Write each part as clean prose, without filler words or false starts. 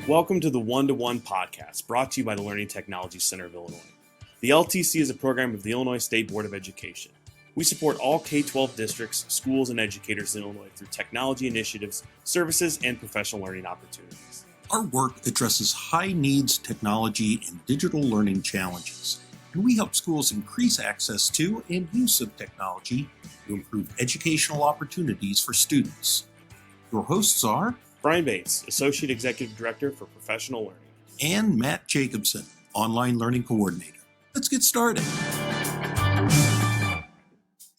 Welcome to the One-to-One podcast, brought to you by the Learning Technology Center of Illinois. The LTC is a program of the Illinois State Board of Education. We support all K-12 districts, schools, and educators in Illinois through technology initiatives, services, and professional learning opportunities. Our work addresses high-needs technology and digital learning challenges, and we help schools increase access to and use of technology to improve educational opportunities for students. Your hosts are Brian Bates, Associate Executive Director for Professional Learning. And Matt Jacobson, Online Learning Coordinator. Let's get started.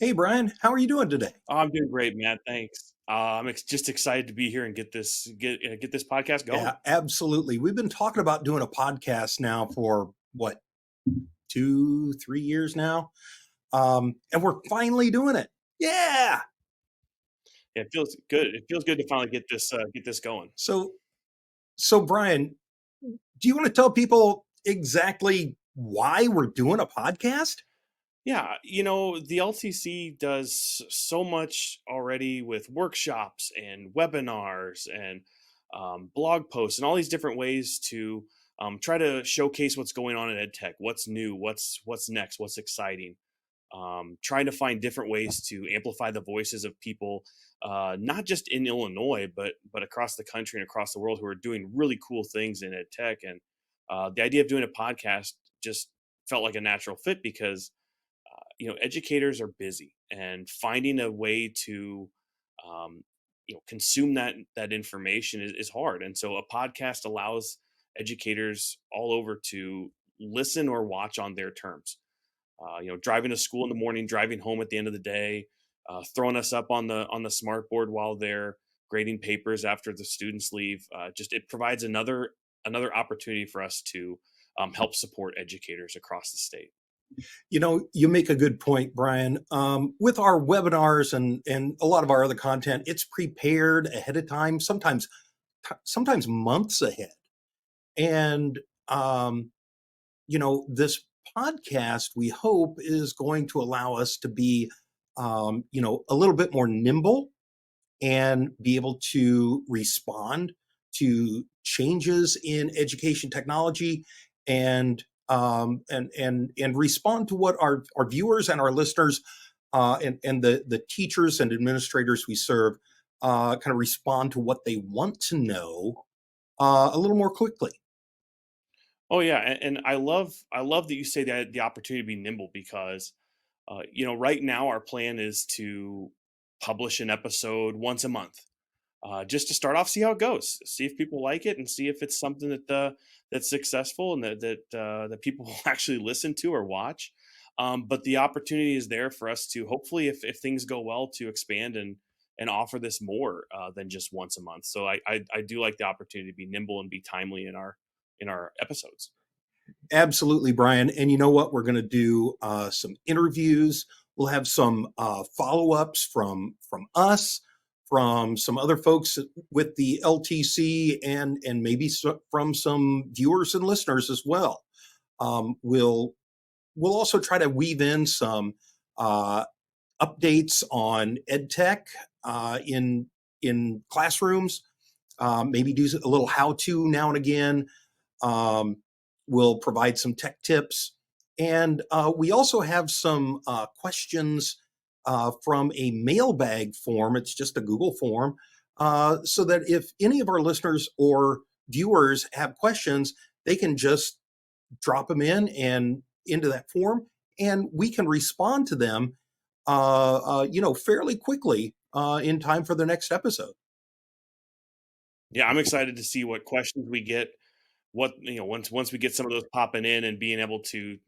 Hey, Brian, how are you doing today? I'm doing great, Matt. Thanks. I'm just excited to be here and get this podcast going. Yeah, absolutely. We've been talking about doing a podcast now for, 2-3 years now? And we're finally doing it. Yeah. It feels good. It feels good to finally get this going. So Brian, do you want to tell people exactly why we're doing a podcast? Yeah, the LTC does so much already with workshops and webinars and blog posts and all these different ways to try to showcase what's going on in EdTech, what's new, what's next, what's exciting. Trying to find different ways to amplify the voices of people, not just in Illinois, but across the country and across the world who are doing really cool things in EdTech. And the idea of doing a podcast just felt like a natural fit because educators are busy, and finding a way to consume that information is hard. And so a podcast allows educators all over to listen or watch on their terms. Driving to school in the morning, driving home at the end of the day, throwing us up on the smart board while they're grading papers after the students leave. It provides another opportunity for us to help support educators across the state. You make a good point, Brian. With our webinars and a lot of our other content, it's prepared ahead of time, sometimes months ahead. And this podcast, we hope, is going to allow us to be a little bit more nimble and be able to respond to changes in education technology and respond to what our viewers and our listeners and the teachers and administrators we serve kind of respond to what they want to know a little more quickly. Oh yeah, and I love that you say that the opportunity to be nimble because right now our plan is to publish an episode once a month, just to start off, see how it goes, see if people like it, and see if it's something that's successful and that people will actually listen to or watch. But the opportunity is there for us to hopefully, if things go well, to expand and offer this more than just once a month. So I do like the opportunity to be nimble and be timely in our episodes. Absolutely, Brian. And you know what? We're going to do some interviews. We'll have some follow-ups from us, from some other folks with the LTC, and maybe from some viewers and listeners as well. We'll also try to weave in some updates on EdTech in classrooms. Maybe do a little how-to now and again. We'll provide some tech tips. And we also have some questions from a mailbag form. It's just a Google form, so that if any of our listeners or viewers have questions, they can just drop them in and into that form, and we can respond to them, fairly quickly in time for the next episode. Yeah, I'm excited to see what questions we get. Once we get some of those popping in and being able to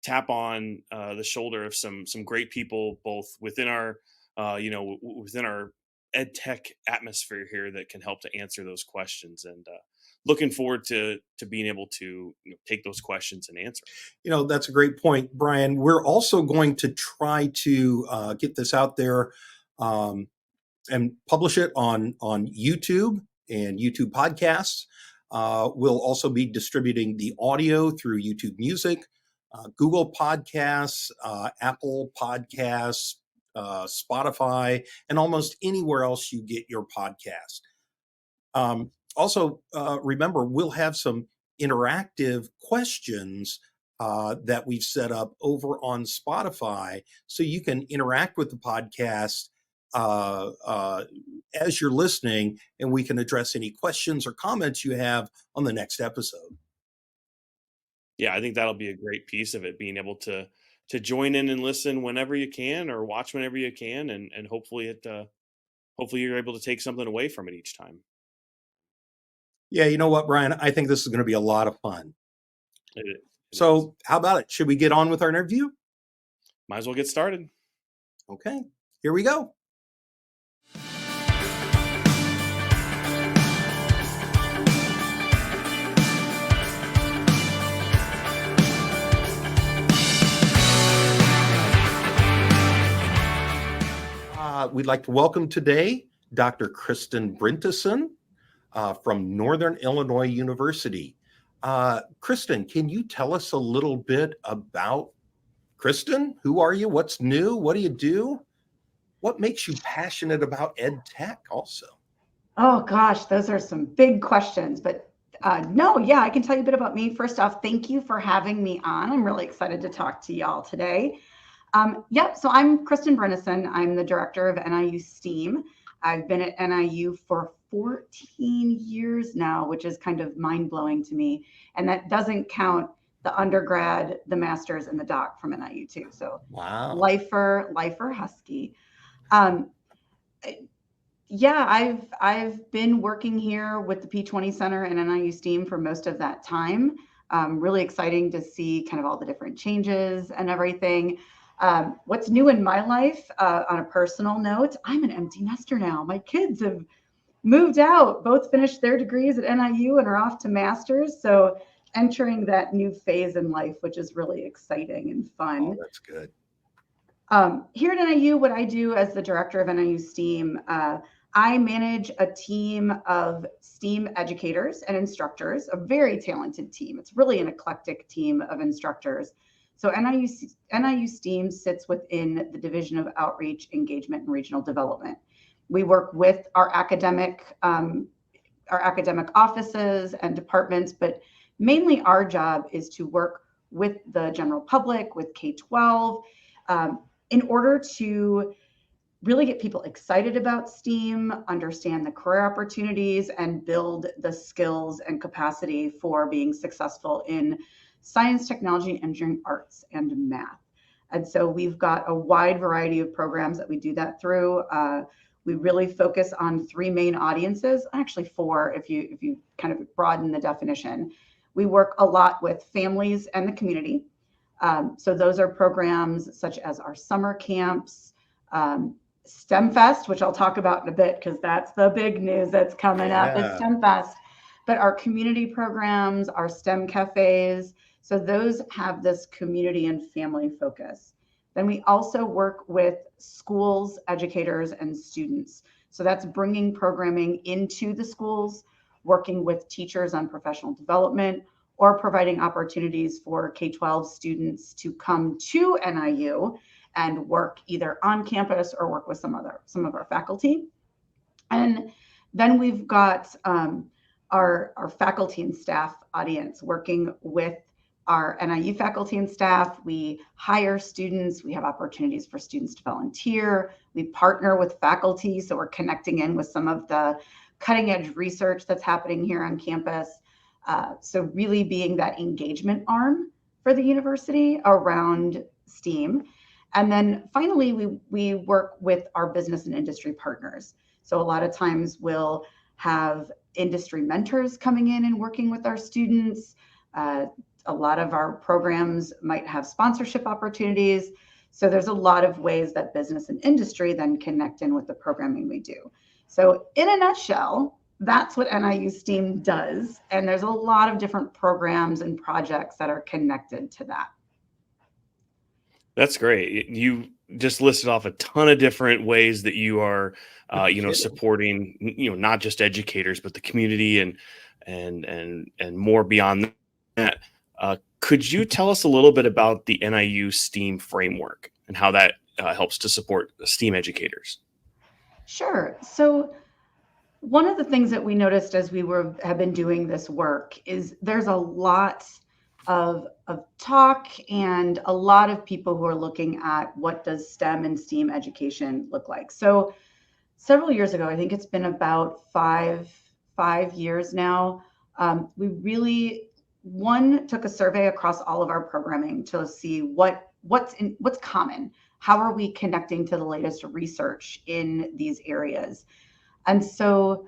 tap on the shoulder of some great people both within our within our ed tech atmosphere here that can help to answer those questions, and looking forward to being able to take those questions and answer. That's a great point, Brian. We're also going to try to get this out there and publish it on YouTube and YouTube podcasts. We'll also be distributing the audio through YouTube Music, Google Podcasts, Apple Podcasts, Spotify, and almost anywhere else you get your podcast. Also, remember, we'll have some interactive questions that we've set up over on Spotify, so you can interact with the podcast as you're listening, and we can address any questions or comments you have on the next episode. Yeah, I think that'll be a great piece of it, being able to join in and listen whenever you can, or watch whenever you can, and hopefully hopefully you're able to take something away from it each time. Yeah, you know what, Brian? I think this is going to be a lot of fun. It is. So, how about it? Should we get on with our interview? Might as well get started. Okay, here we go. We'd like to welcome today Dr. Kristin Brynteson from Northern Illinois University. Kristen, can you tell us a little bit about Kristen? Who are you? What's new? What do you do? What makes you passionate about EdTech also? Oh gosh, those are some big questions, but no, yeah, I can tell you a bit about me. First off, thank you for having me on. I'm really excited to talk to y'all today. So I'm Kristin Brynteson. I'm the director of NIU STEAM. I've been at NIU for 14 years now, which is kind of mind-blowing to me. And that doesn't count the undergrad, the master's, and the doc from NIU too. So wow, lifer Husky. Um, yeah, I've been working here with the P20 Center and NIU STEAM for most of that time. Really exciting to see kind of all the different changes and everything. What's new in my life, on a personal note, I'm an empty nester now. My kids have moved out, both finished their degrees at NIU and are off to masters. So entering that new phase in life, which is really exciting and fun. Oh, that's good. Here at NIU, what I do as the director of NIU STEAM, I manage a team of STEAM educators and instructors, a very talented team. It's really an eclectic team of instructors. So NIU STEAM sits within the Division of Outreach, Engagement, and Regional Development. We work with our academic offices and departments, but mainly our job is to work with the general public, with K-12, in order to really get people excited about STEAM, understand the career opportunities, and build the skills and capacity for being successful in science, technology, engineering, arts, and math. And so we've got a wide variety of programs that we do that through. We really focus on three main audiences, actually four, if you kind of broaden the definition. We work a lot with families and the community. So those are programs such as our summer camps, STEM Fest, which I'll talk about in a bit because that's the big news that's coming up, is STEM Fest. But our community programs, our STEM cafes, so those have this community and family focus. Then we also work with schools, educators, and students. So that's bringing programming into the schools, working with teachers on professional development, or providing opportunities for K-12 students to come to NIU and work either on campus or work with some of our faculty. And then we've got our faculty and staff audience working with our NIU faculty and staff. We hire students. We have opportunities for students to volunteer. We partner with faculty, so we're connecting in with some of the cutting edge research that's happening here on campus. So really being that engagement arm for the university around STEAM. And then finally, we work with our business and industry partners. So a lot of times we'll have industry mentors coming in and working with our students. A lot of our programs might have sponsorship opportunities. So there's a lot of ways that business and industry then connect in with the programming we do. So in a nutshell, that's what NIU STEAM does. And there's a lot of different programs and projects that are connected to that. That's great. You just listed off a ton of different ways that you are, supporting, not just educators, but the community and more beyond that. Could you tell us a little bit about the NIU STEAM framework and how that helps to support STEAM educators? Sure. So One of the things that we noticed as we have been doing this work is there's a lot of talk and a lot of people who are looking at what does STEM and STEAM education look like. So several years ago, I think it's been about five years now, we really took a survey across all of our programming to see what's common. How are we connecting to the latest research in these areas? And so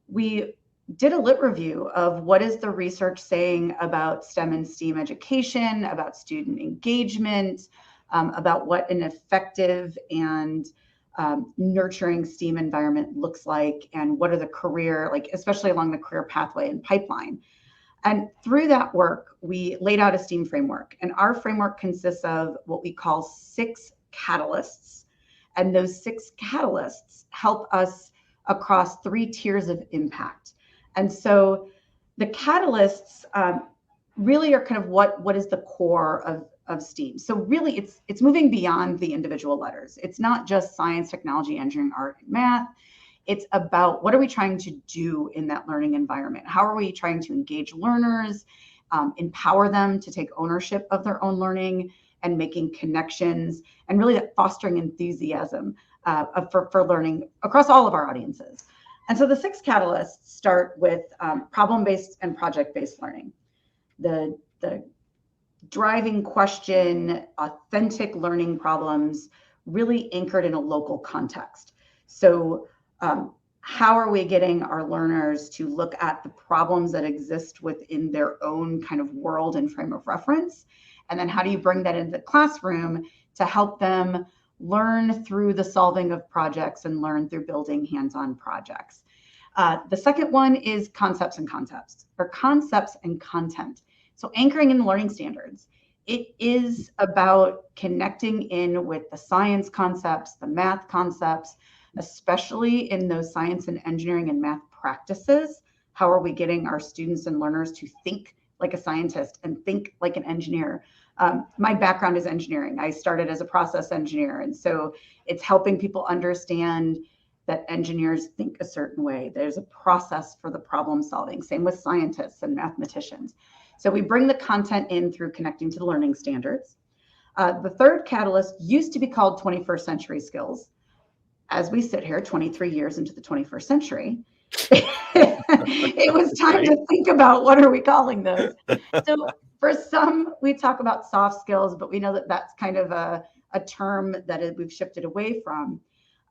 we did a lit review of what is the research saying about STEM and STEAM education, about student engagement, about what an effective and nurturing STEAM environment looks like, and what are the career, like especially along the career pathway and pipeline. And through that work, we laid out a STEAM framework. And our framework consists of what we call 6 catalysts. And those 6 catalysts help us across 3 tiers of impact. And so the catalysts really are kind of what is the core of STEAM. So really it's moving beyond the individual letters. It's not just science, technology, engineering, art, and math. It's about what are we trying to do in that learning environment? How are we trying to engage learners, empower them to take ownership of their own learning and making connections, and really fostering enthusiasm for learning across all of our audiences. And so the 6 catalysts start with problem-based and project-based learning. The driving question, authentic learning problems, really anchored in a local context. So how are we getting our learners to look at the problems that exist within their own kind of world and frame of reference? And then how do you bring that into the classroom to help them learn through the solving of projects and learn through building hands-on projects? The second one is concepts and content. So anchoring in the learning standards. It is about connecting in with the science concepts, the math concepts, especially in those science and engineering and math practices. How are we getting our students and learners to think like a scientist and think like an engineer? My background is engineering. I started as a process engineer. And so it's helping people understand that engineers think a certain way. There's a process for the problem solving. Same with scientists and mathematicians. So we bring the content in through connecting to the learning standards. The third catalyst used to be called 21st century skills. As we sit here 23 years into the 21st century, it was time to think about what are we calling those. So for some, we talk about soft skills, but we know that that's kind of a term that we've shifted away from.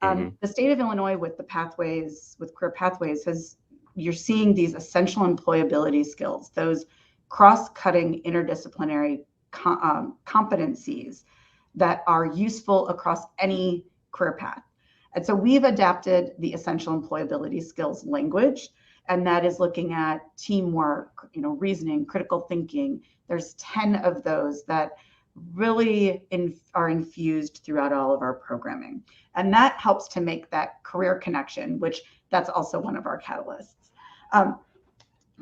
The state of Illinois with the pathways, with career pathways, you're seeing these essential employability skills, those cross-cutting interdisciplinary competencies that are useful across any career path. And so we've adapted the essential employability skills language, and that is looking at teamwork, reasoning, critical thinking. There's 10 of those that really are infused throughout all of our programming. And that helps to make that career connection, which that's also one of our catalysts.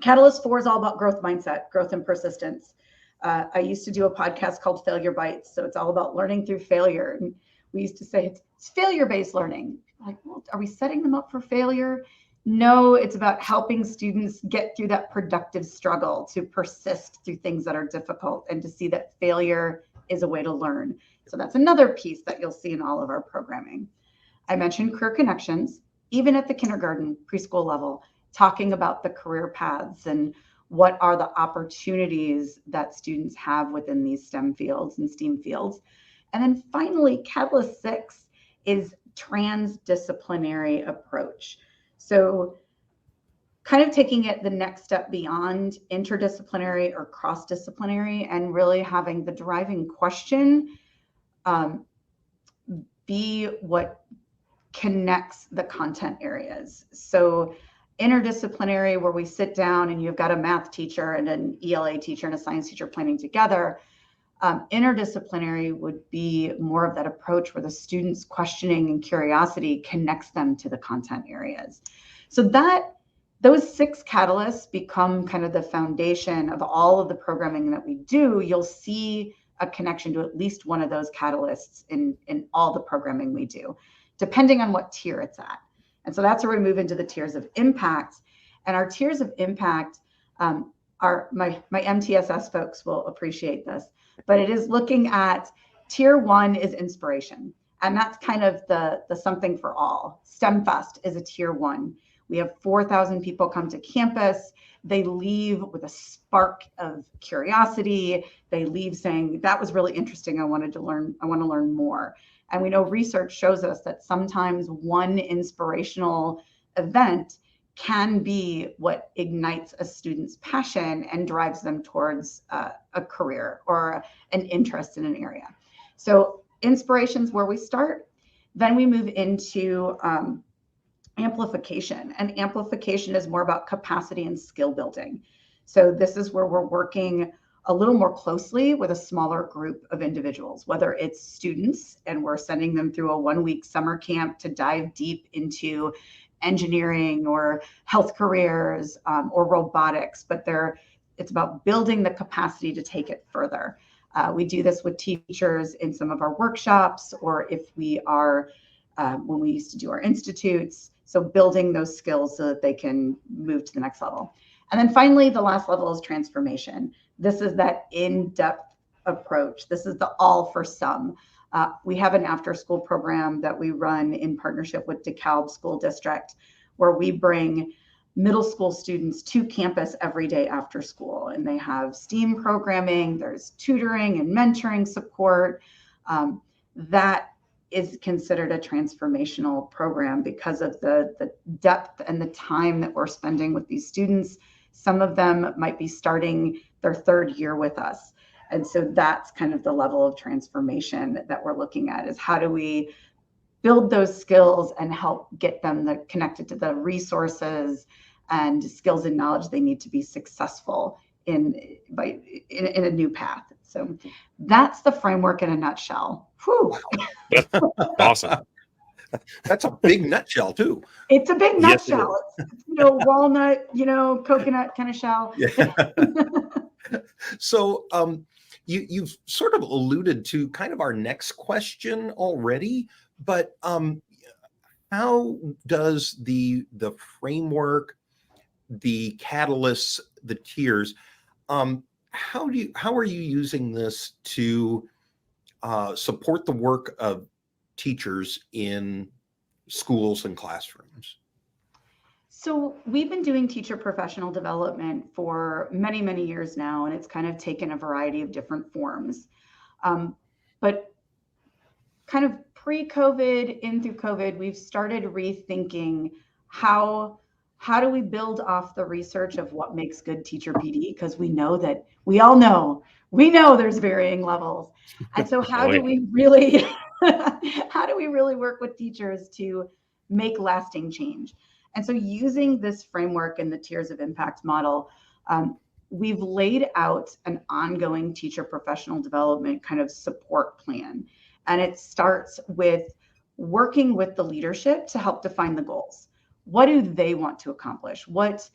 Catalyst 4 is all about growth mindset, growth and persistence. I used to do a podcast called Failure Bites. So it's all about learning through failure. And we used to say it's failure-based learning. Like, well, are we setting them up for failure? No, it's about helping students get through that productive struggle to persist through things that are difficult and to see that failure is a way to learn. So that's another piece that you'll see in all of our programming. I mentioned career connections, even at the kindergarten, preschool level, talking about the career paths and what are the opportunities that students have within these STEM fields and STEAM fields. And then finally, Catalyst 6 is transdisciplinary approach. So kind of taking it the next step beyond interdisciplinary or cross-disciplinary and really having the driving question be what connects the content areas. So interdisciplinary, where we sit down and you've got a math teacher and an ELA teacher and a science teacher planning together. Interdisciplinary would be more of that approach where the students' questioning and curiosity connects them to the content areas. So those 6 catalysts become kind of the foundation of all of the programming that we do. You'll see a connection to at least one of those catalysts in all the programming we do, depending on what tier it's at. And so that's where we move into the tiers of impact. And our tiers of impact are, my MTSS folks will appreciate this, but it is looking at tier 1 is inspiration. And that's kind of the something for all. STEM Fest is a tier 1. We have 4,000 people come to campus. They leave with a spark of curiosity. They leave saying, that was really interesting. I want to learn more. And we know research shows us that sometimes one inspirational event can be what ignites a student's passion and drives them towards a career or an interest in an area. So inspiration is where we start. Then we move into amplification. And amplification is more about capacity and skill building. So this is where we're working a little more closely with a smaller group of individuals, whether it's students and we're sending them through a 1-week summer camp to dive deep into engineering or health careers or robotics, but it's about building the capacity to take it further. We do this with teachers in some of our workshops, or if we are, when we used to do our institutes, so building those skills so that they can move to the next level. And then finally, the last level is transformation. This is that in-depth approach. This is the all for some. We have an after-school program that we run in partnership with DeKalb School District, where we bring middle school students to campus every day after school. And they have STEAM programming, there's tutoring and mentoring support. That is considered a transformational program because of the depth and the time that we're spending with these students. Some of them might be starting their 3rd year with us. And so that's kind of the level of transformation that we're looking at, is how do we build those skills and help get them connected to the resources and skills and knowledge they need to be successful in a new path. So that's the framework in a nutshell. Whew. Awesome. That's a big nutshell too. It's a big Yes, it nutshell. It's, walnut, coconut kind of shell. Yeah. So you've sort of alluded to kind of our next question already, but how does the framework, the catalysts, the tiers, how are you using this to support the work of teachers in schools and classrooms? So we've been doing teacher professional development for many, many years now, and it's kind of taken a variety of different forms. But kind of pre-COVID, in through COVID, we've started rethinking how do we build off the research of what makes good teacher PD? Because we know there's varying levels. And so how do we really work with teachers to make lasting change? And so using this framework and the tiers of impact model, we've laid out an ongoing teacher professional development kind of support plan. And it starts with working with the leadership to help define the goals. What do they want to accomplish? What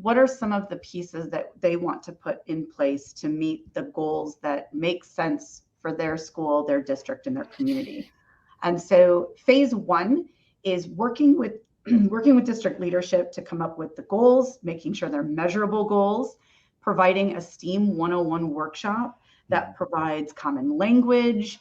are some of the pieces that they want to put in place to meet the goals that make sense for their school, their district, and their community? And so phase 1 is working with district leadership to come up with the goals, making sure they're measurable goals, providing a STEAM 101 workshop that provides common language,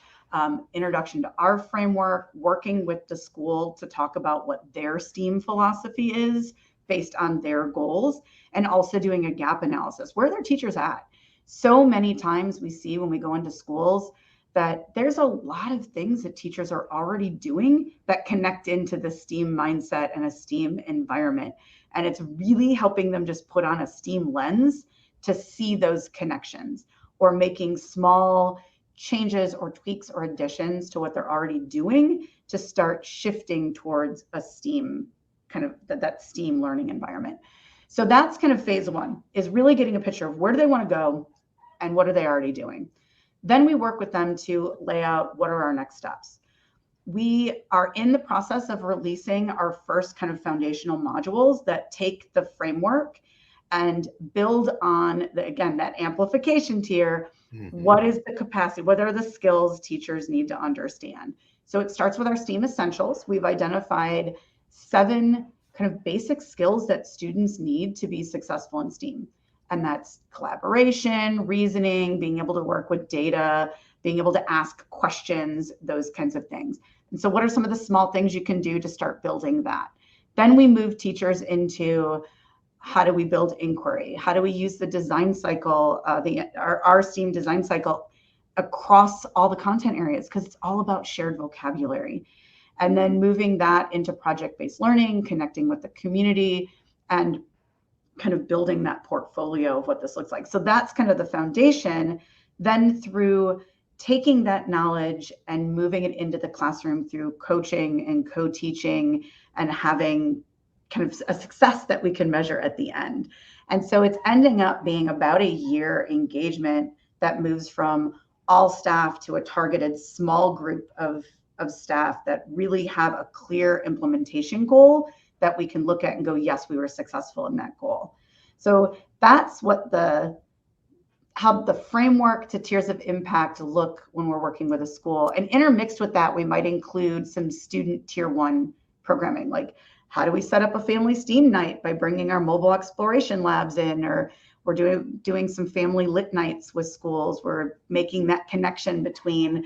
introduction to our framework, working with the school to talk about what their STEAM philosophy is based on their goals, and also doing a gap analysis. Where are their teachers at? So many times we see when we go into schools that there's a lot of things that teachers are already doing that connect into the STEAM mindset and a STEAM environment. And it's really helping them just put on a STEAM lens to see those connections, or making small changes or tweaks or additions to what they're already doing to start shifting towards a STEAM kind of that STEAM learning environment. So that's kind of phase 1, is really getting a picture of where do they want to go and what are they already doing. Then we work with them to lay out what are our next steps. We are in the process of releasing our first kind of foundational modules that take the framework and build on that amplification tier. What is the capacity? What are the skills teachers need to understand? So it starts with our STEAM essentials. We've identified 7 kind of basic skills that students need to be successful in STEAM. And that's collaboration, reasoning, being able to work with data, being able to ask questions, those kinds of things. And so what are some of the small things you can do to start building that? Then we move teachers into how do we build inquiry? How do we use the design cycle, our STEAM design cycle across all the content areas? Because it's all about shared vocabulary. And then moving that into project-based learning, connecting with the community, and kind of building that portfolio of what this looks like. So that's kind of the foundation. Then through taking that knowledge and moving it into the classroom through coaching and co-teaching and having kind of a success that we can measure at the end. And so it's ending up being about a year engagement that moves from all staff to a targeted small group of staff that really have a clear implementation goal that we can look at and go, yes, we were successful in that goal. So that's what how the framework to tiers of impact look when we're working with a school. And intermixed with that, we might include some student tier 1 programming, like how do we set up a family STEAM night by bringing our mobile exploration labs in, or we're doing some family lit nights with schools. We're making that connection between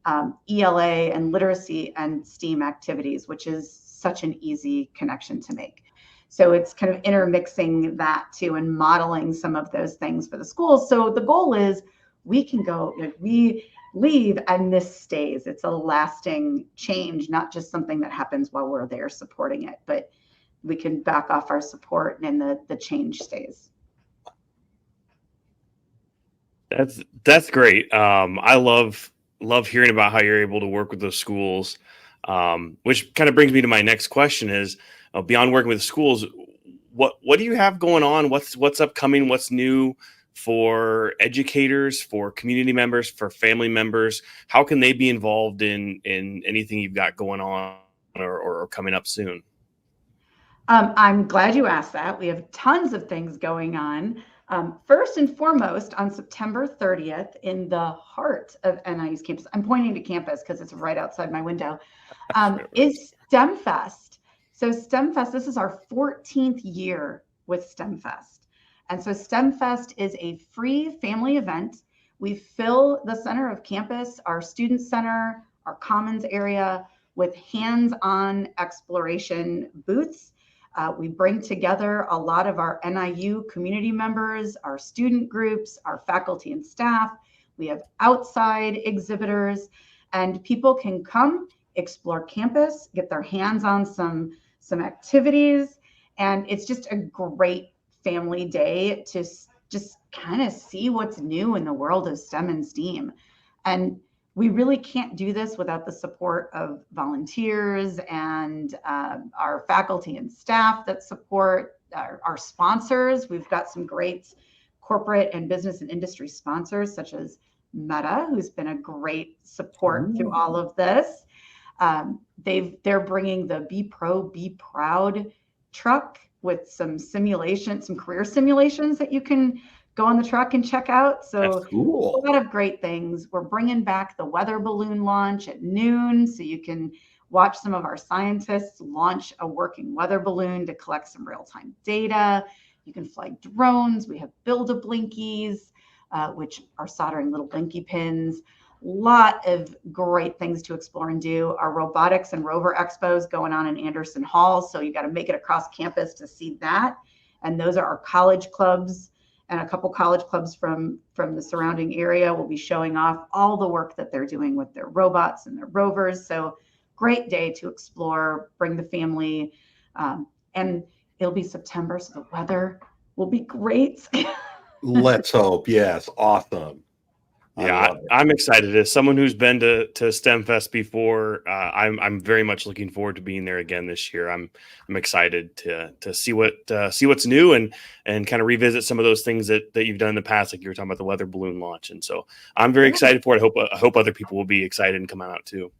ELA and literacy and STEAM activities, which is such an easy connection to make. So it's kind of intermixing that too and modeling some of those things for the schools. So the goal is we can go, we leave and this stays. It's a lasting change, not just something that happens while we're there supporting it, but we can back off our support and the change stays. That's great. I love hearing about how you're able to work with those schools, which kind of brings me to my next question is, beyond working with schools, what do you have going on? What's upcoming? What's new for educators, for community members, for family members? How can they be involved in anything you've got going on or coming up soon? I'm glad you asked that. We have tons of things going on. First and foremost, on September 30th, in the heart of NIU's campus, I'm pointing to campus because it's right outside my window, is STEM Fest. So STEM Fest, this is our 14th year with STEM Fest. And so STEM Fest is a free family event. We fill the center of campus, our student center, our commons area, with hands-on exploration booths. We bring together a lot of our NIU community members, our student groups, our faculty and staff. We have outside exhibitors, and people can come explore campus, get their hands on some activities. And it's just a great family day to just kind of see what's new in the world of STEM and STEAM. And we really can't do this without the support of volunteers and our faculty and staff that support our sponsors. We've got some great corporate and business and industry sponsors, such as Meta, who's been a great support through all of this. They're bringing the Be Pro, Be Proud truck with some simulations, some career simulations that you can go on the truck and check out. So That's cool. A lot of great things. We're bringing back the weather balloon launch at noon, so you can watch some of our scientists launch a working weather balloon to collect some real-time data. You can fly drones. We have Build-A-Blinkies, which are soldering little blinky pins. Lot of great things to explore and do. Our robotics and rover expos going on in Anderson Hall, so you got to make it across campus to see that. And those are our college clubs, and a couple college clubs from the surrounding area will be showing off all the work that they're doing with their robots and their rovers. So great day to explore, bring the family, and it'll be September, so the weather will be great. Let's hope. Yes. Awesome. Yeah, I'm excited. As someone who's been to STEM Fest before, I'm very much looking forward to being there again this year. I'm excited to see what's new and kind of revisit some of those things that you've done in the past, like you were talking about the weather balloon launch. And so I'm very excited for it. I hope other people will be excited and come out too.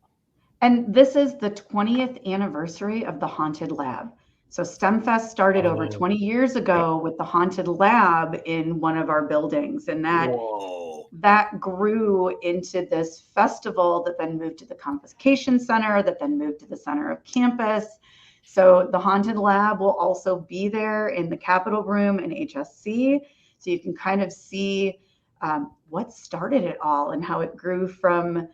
And this is the 20th anniversary of the Haunted Lab. So STEM Fest started over 20 years ago with the Haunted Lab in one of our buildings, and that grew into this festival that then moved to the Convocation Center, that then moved to the center of campus. So the Haunted Lab will also be there in the Capitol Room in HSC. So you can kind of see what started it all and how it grew from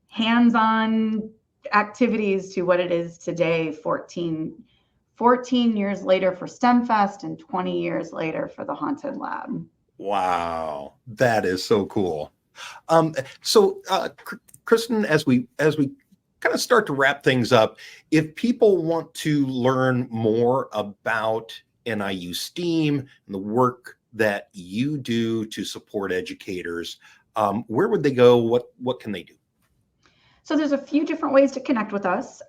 hands-on activities to what it is today, 14 years later for STEM Fest and 20 years later for the Haunted Lab. Wow, that is so cool. Kristen, as we kind of start to wrap things up, if people want to learn more about NIU STEAM and the work that you do to support educators, where would they go? What can they do? So there's a few different ways to connect with us.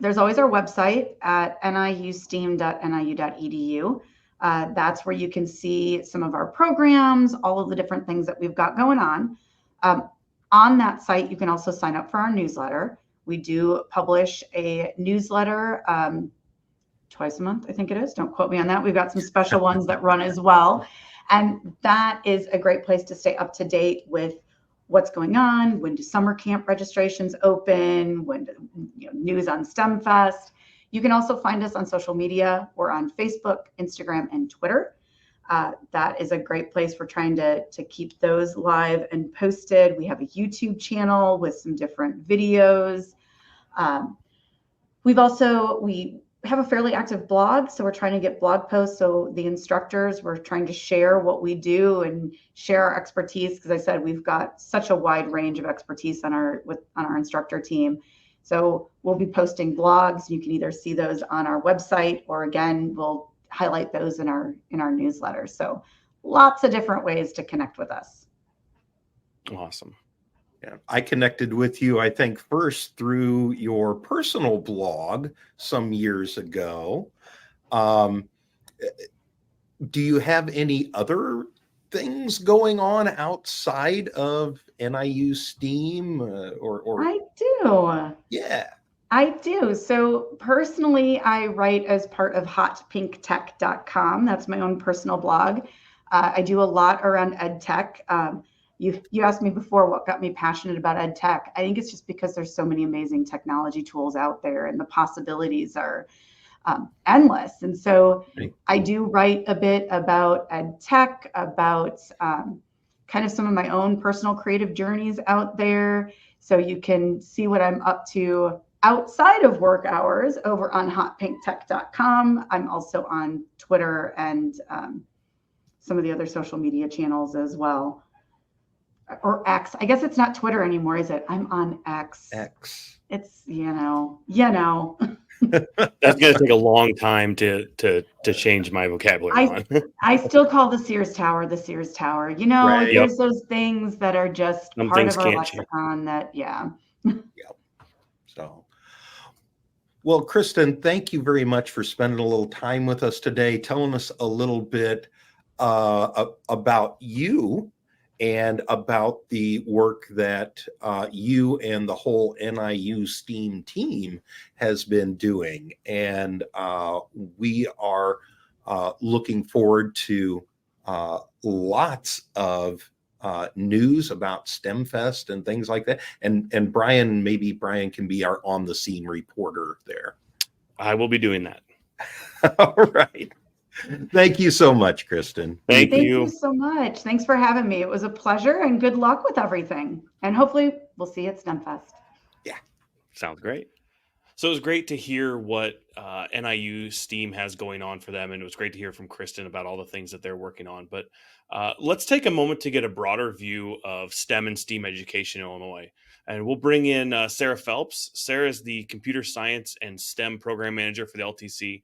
There's always our website at niusteam.niu.edu. That's where you can see some of our programs, all of the different things that we've got going on. On that site, you can also sign up for our newsletter. We do publish a newsletter twice a month, I think it is. Don't quote me on that. We've got some special ones that run as well. And that is a great place to stay up to date with what's going on, when do summer camp registrations open, when do, news on STEM Fest. You can also find us on social media. We're on Facebook, Instagram, and Twitter. That is a great place. We're trying to keep those live and posted. We have a YouTube channel with some different videos. We have a fairly active blog, so we're trying to get blog posts. So the instructors, we're trying to share what we do and share our expertise. Because I said we've got such a wide range of expertise on our instructor team. So we'll be posting blogs. You can either see those on our website, or again, we'll highlight those in our newsletter. So lots of different ways to connect with us. Awesome. Yeah, I connected with you, I think, first through your personal blog some years ago. Do you have any other things going on outside of NIU STEAM? I do. Yeah. I do. So personally, I write as part of hotpinktech.com. That's my own personal blog. I do a lot around EdTech. You asked me before what got me passionate about EdTech. I think it's just because there's so many amazing technology tools out there and the possibilities are endless. And so I do write a bit about EdTech, about kind of some of my own personal creative journeys out there. So you can see what I'm up to outside of work hours over on hotpinktech.com. I'm also on Twitter and some of the other social media channels as well. Or X. I guess it's not Twitter anymore, is it? I'm on X. It's, That's going to take a long time to change my vocabulary on. I still call the Sears Tower the Sears Tower. Right. There's those things that are just Some part things of our can't lexicon that, yeah. Yep. So, well, Kristen, thank you very much for spending a little time with us today, telling us a little bit about you and about the work that you and the whole NIU STEAM team has been doing. And we are looking forward to lots of news about STEM Fest and things like that. And Brian, maybe Brian can be our on the scene reporter there. I will be doing that. All right. Thank you so much, Kristen. Thank you. Thank you so much. Thanks for having me. It was a pleasure and good luck with everything. And hopefully we'll see you at STEM Fest. Yeah. Sounds great. So it was great to hear what NIU STEAM has going on for them. And it was great to hear from Kristen about all the things that they're working on. But let's take a moment to get a broader view of STEM and STEAM education in Illinois. And we'll bring in Sarah Phelps. Sarah is the Computer Science and STEM Program Manager for the LTC.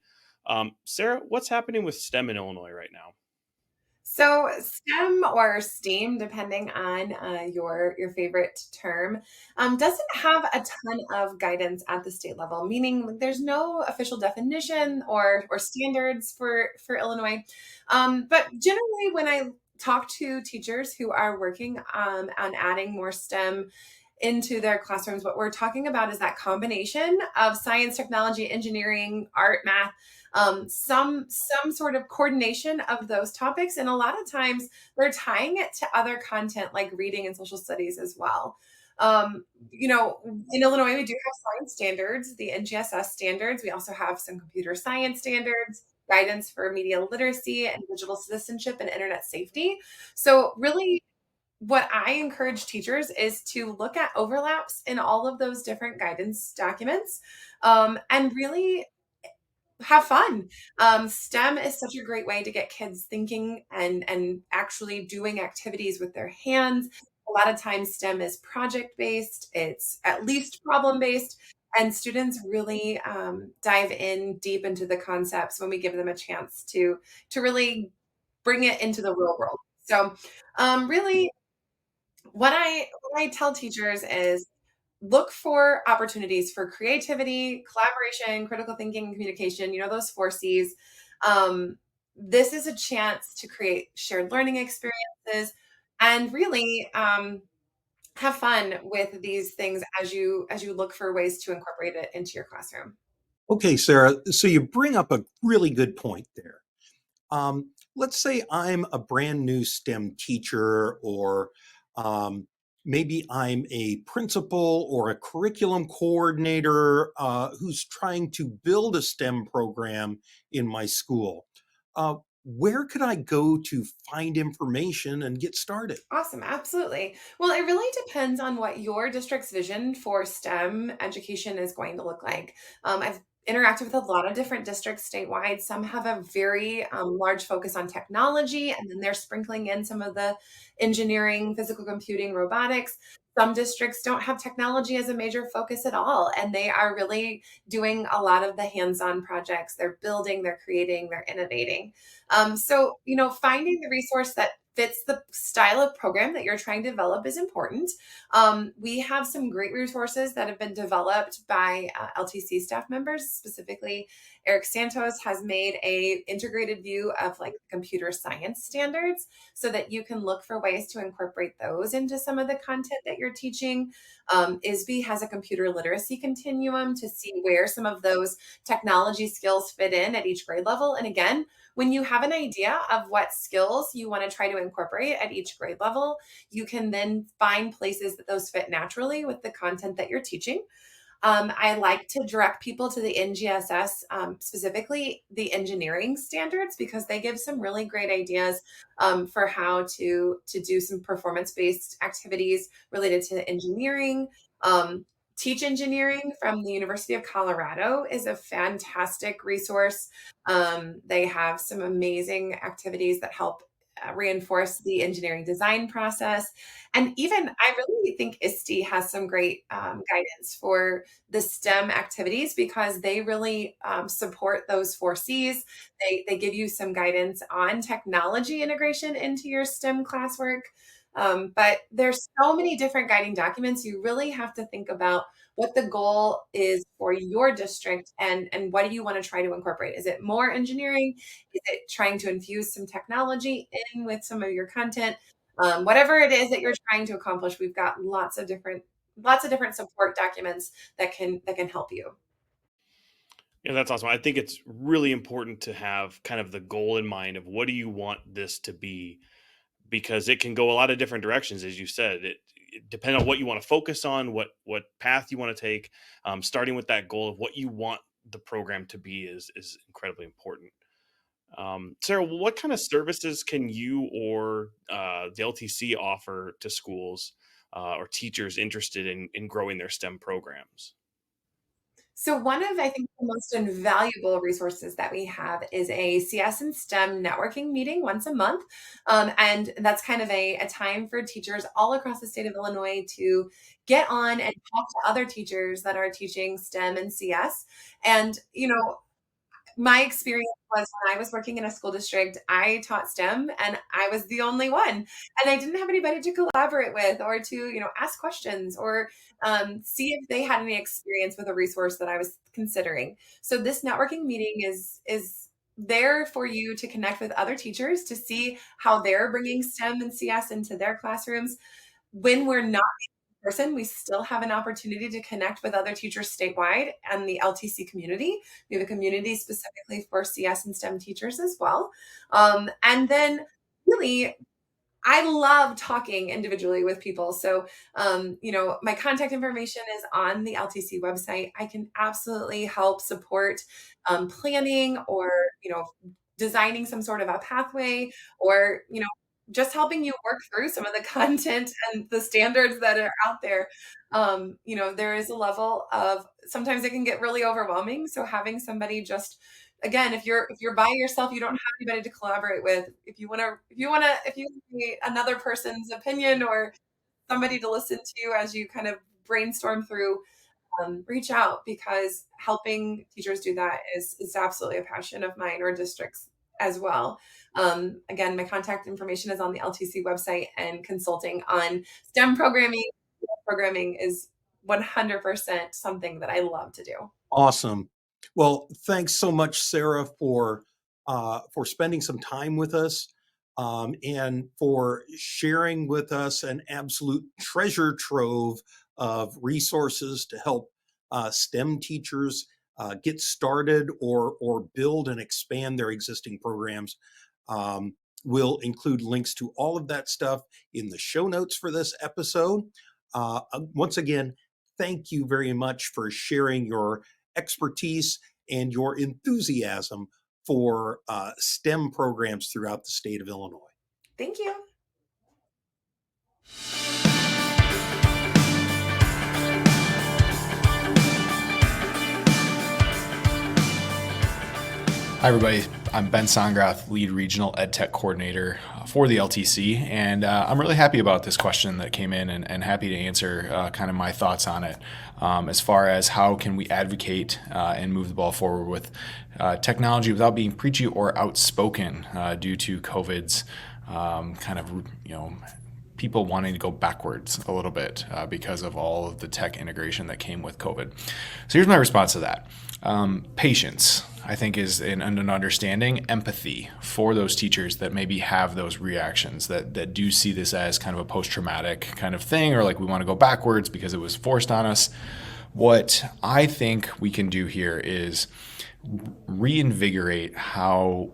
Sarah, what's happening with STEM in Illinois right now? So STEM or STEAM, depending on your favorite term, doesn't have a ton of guidance at the state level, meaning there's no official definition or standards for Illinois. But generally, when I talk to teachers who are working on adding more STEM into their classrooms, what we're talking about is that combination of science, technology, engineering, art, math, some sort of coordination of those topics. And a lot of times they're tying it to other content like reading and social studies as well. You know, in Illinois, we do have science standards, the NGSS standards. We also have some computer science standards, guidance for media literacy and digital citizenship and internet safety. So really, what I encourage teachers is to look at overlaps in all of those different guidance documents, and really have fun. STEM is such a great way to get kids thinking and actually doing activities with their hands. A lot of times STEM is project based, it's at least problem based, and students really dive in deep into the concepts when we give them a chance to really bring it into the real world. So really what I tell teachers is look for opportunities for creativity, collaboration, critical thinking, and communication, you know, those four C's. This is a chance to create shared learning experiences and really have fun with these things as you look for ways to incorporate it into your classroom. Okay, Sarah, so you bring up a really good point there. Let's say I'm a brand new STEM teacher, or maybe I'm a principal or a curriculum coordinator who's trying to build a STEM program in my school. Uh, where could I go to find information and get started? Awesome, absolutely. Well, it really depends on what your district's vision for STEM education is going to look like. I've interacted with a lot of different districts statewide. Some have a very large focus on technology, and then they're sprinkling in some of the engineering, physical computing, robotics. Some districts don't have technology as a major focus at all, and they are really doing a lot of the hands on projects. They're building, they're creating, they're innovating. So, you know, finding the resource that fits the style of program that you're trying to develop is important. We have some great resources that have been developed by LTC staff members. Specifically, Eric Santos has made a integrated view of like computer science standards so that you can look for ways to incorporate those into some of the content that you're teaching. ISB has a computer literacy continuum to see where some of those technology skills fit in at each grade level. And again, when you have an idea of what skills you want to try to incorporate at each grade level, you can then find places that those fit naturally with the content that you're teaching. I like to direct people to the NGSS, specifically the engineering standards, because they give some really great ideas for how to do some performance-based activities related to engineering. Teach Engineering from the University of Colorado is a fantastic resource. They have some amazing activities that help reinforce the engineering design process. And even I really think ISTE has some great guidance for the STEM activities because they really support those four C's. They give you some guidance on technology integration into your STEM classwork. But there's so many different guiding documents. You really have to think about what the goal is for your district and what do you want to try to incorporate? Is it more engineering? Is it trying to infuse some technology in with some of your content? Whatever it is that you're trying to accomplish, we've got lots of different support documents that can help you. Yeah, that's awesome. I think it's really important to have kind of the goal in mind of what do you want this to be, because it can go a lot of different directions, as you said. It depends on what you want to focus on, what path you want to take. Starting with that goal of what you want the program to be is incredibly important. Sarah, what kind of services can you or the LTC offer to schools or teachers interested in growing their STEM programs? So one of, I think, the most invaluable resources that we have is a CS and STEM networking meeting once a month. And that's kind of a time for teachers all across the state of Illinois to get on and talk to other teachers that are teaching STEM and CS. And, you know, my experience was when I was working in a school district, I taught STEM and I was the only one. And I didn't have anybody to collaborate with or to, you know, ask questions or see if they had any experience with a resource that I was considering. So this networking meeting is there for you to connect with other teachers to see how they're bringing STEM and CS into their classrooms. When we're not person, we still have an opportunity to connect with other teachers statewide and the LTC community. We have a community specifically for CS and STEM teachers as well. And then really I love talking individually with people. So, my contact information is on the LTC website. I can absolutely help support planning or, designing some sort of a pathway or, just helping you work through some of the content and the standards that are out there. There is a level of sometimes it can get really overwhelming. So having somebody just again, if you're by yourself, you don't have anybody to collaborate with. If you need another person's opinion or somebody to listen to as you kind of brainstorm through, reach out because helping teachers do that is absolutely a passion of mine or districts as well. Again, my contact information is on the LTC website and consulting on STEM programming is 100% something that I love to do. Awesome. Well, thanks so much, Sarah, for spending some time with us, and for sharing with us an absolute treasure trove of resources to help STEM teachers get started or build and expand their existing programs. We'll include links to all of that stuff in the show notes for this episode. Once again, thank you very much for sharing your expertise and your enthusiasm for STEM programs throughout the state of Illinois. Thank you. Hi, everybody. I'm Ben Sondgeroth, Lead Regional EdTech Coordinator for the LTC, and I'm really happy about this question that came in and happy to answer kind of my thoughts on it as far as how can we advocate and move the ball forward with technology without being preachy or outspoken due to COVID's kind of, people wanting to go backwards a little bit because of all of the tech integration that came with COVID. So here's my response to that. Patience, I think, is an understanding, empathy for those teachers that maybe have those reactions, that do see this as kind of a post-traumatic kind of thing, or like we want to go backwards because it was forced on us. What I think we can do here is reinvigorate how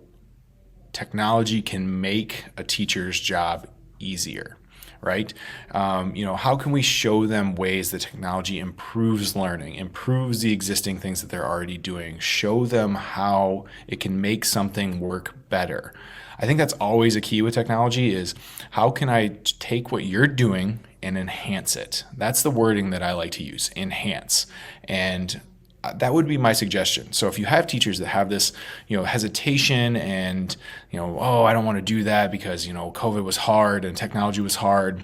technology can make a teacher's job easier. Right? How can we show them ways that technology improves learning, improves the existing things that they're already doing, show them how it can make something work better. I think that's always a key with technology is how can I take what you're doing and enhance it? That's the wording that I like to use, enhance. And that would be my suggestion. So if you have teachers that have this, hesitation and, I don't want to do that because, COVID was hard and technology was hard.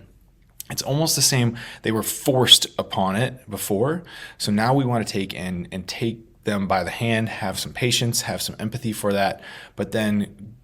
It's almost the same. They were forced upon it before. So now we want to take them by the hand, have some patience, have some empathy for that, but then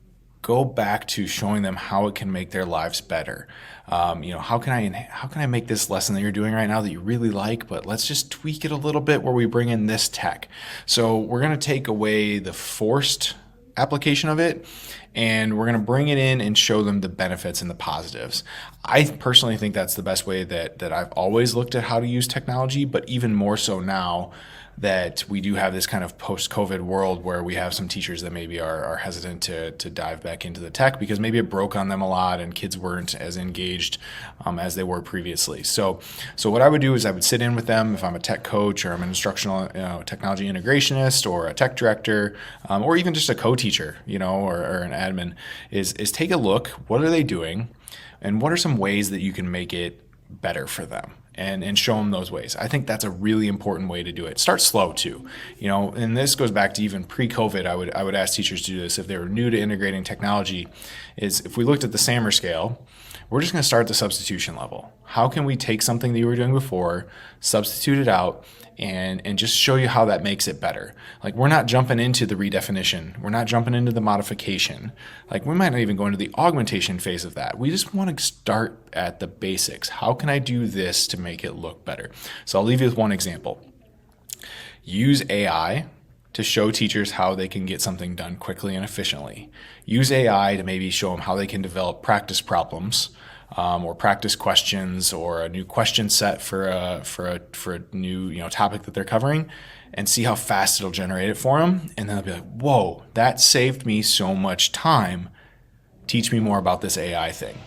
go back to showing them how it can make their lives better. How can I make this lesson that you're doing right now that you really like, but let's just tweak it a little bit where we bring in this tech. So we're going to take away the forced application of it, and we're going to bring it in and show them the benefits and the positives. I personally think that's the best way that I've always looked at how to use technology, but even more so now that we do have this kind of post-COVID world where we have some teachers that maybe are hesitant to dive back into the tech because maybe it broke on them a lot and kids weren't as engaged as they were previously. So what I would do is I would sit in with them if I'm a tech coach or I'm an instructional technology integrationist or a tech director or even just a co-teacher, or an admin, is take a look. What are they doing? And what are some ways that you can make it better for them? And show them those ways. I think that's a really important way to do it. Start slow too, and this goes back to even pre-COVID. I would ask teachers to do this if they were new to integrating technology, is if we looked at the SAMR scale, we're just going to start at the substitution level. How can we take something that you were doing before, substitute it out, and just show you how that makes it better? Like, we're not jumping into the redefinition. We're not jumping into the modification. Like, we might not even go into the augmentation phase of that. We just want to start at the basics. How can I do this to make it look better? So I'll leave you with one example. Use AI to show teachers how they can get something done quickly and efficiently. Use AI to maybe show them how they can develop practice problems or practice questions or a new question set for a new topic that they're covering, and see how fast it'll generate it for them. And then they'll be like, whoa, that saved me so much time. Teach me more about this AI thing.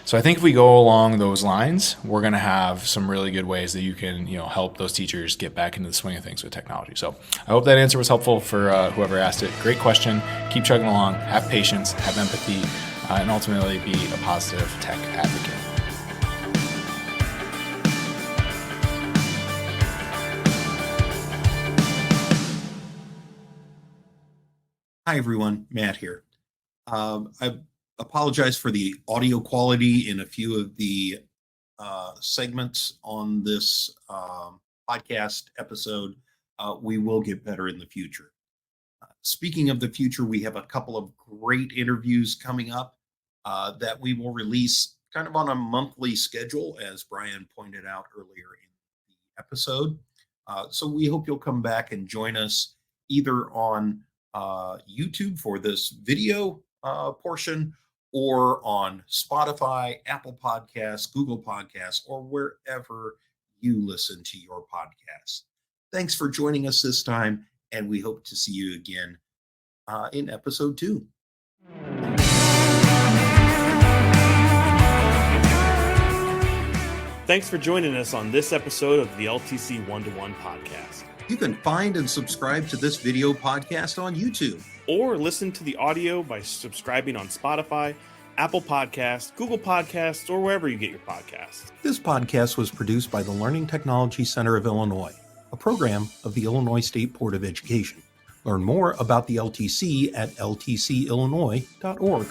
So I think if we go along those lines, we're going to have some really good ways that you can, help those teachers get back into the swing of things with technology. So I hope that answer was helpful for whoever asked it. Great question. Keep chugging along. Have patience. Have empathy. And ultimately be a positive tech advocate. Hi, everyone. Matt here. I apologize for the audio quality in a few of the segments on this podcast episode. We will get better in the future. Speaking of the future, we have a couple of great interviews coming up that we will release kind of on a monthly schedule, as Brian pointed out earlier in the episode. So we hope you'll come back and join us either on YouTube for this video portion, or on Spotify, Apple Podcasts, Google Podcasts, or wherever you listen to your podcasts. Thanks for joining us this time, and we hope to see you again in episode 2. Thanks for joining us on this episode of the LTC One-to-One podcast. You can find and subscribe to this video podcast on YouTube. Or listen to the audio by subscribing on Spotify, Apple Podcasts, Google Podcasts, or wherever you get your podcasts. This podcast was produced by the Learning Technology Center of Illinois, a program of the Illinois State Board of Education. Learn more about the LTC at ltcillinois.org.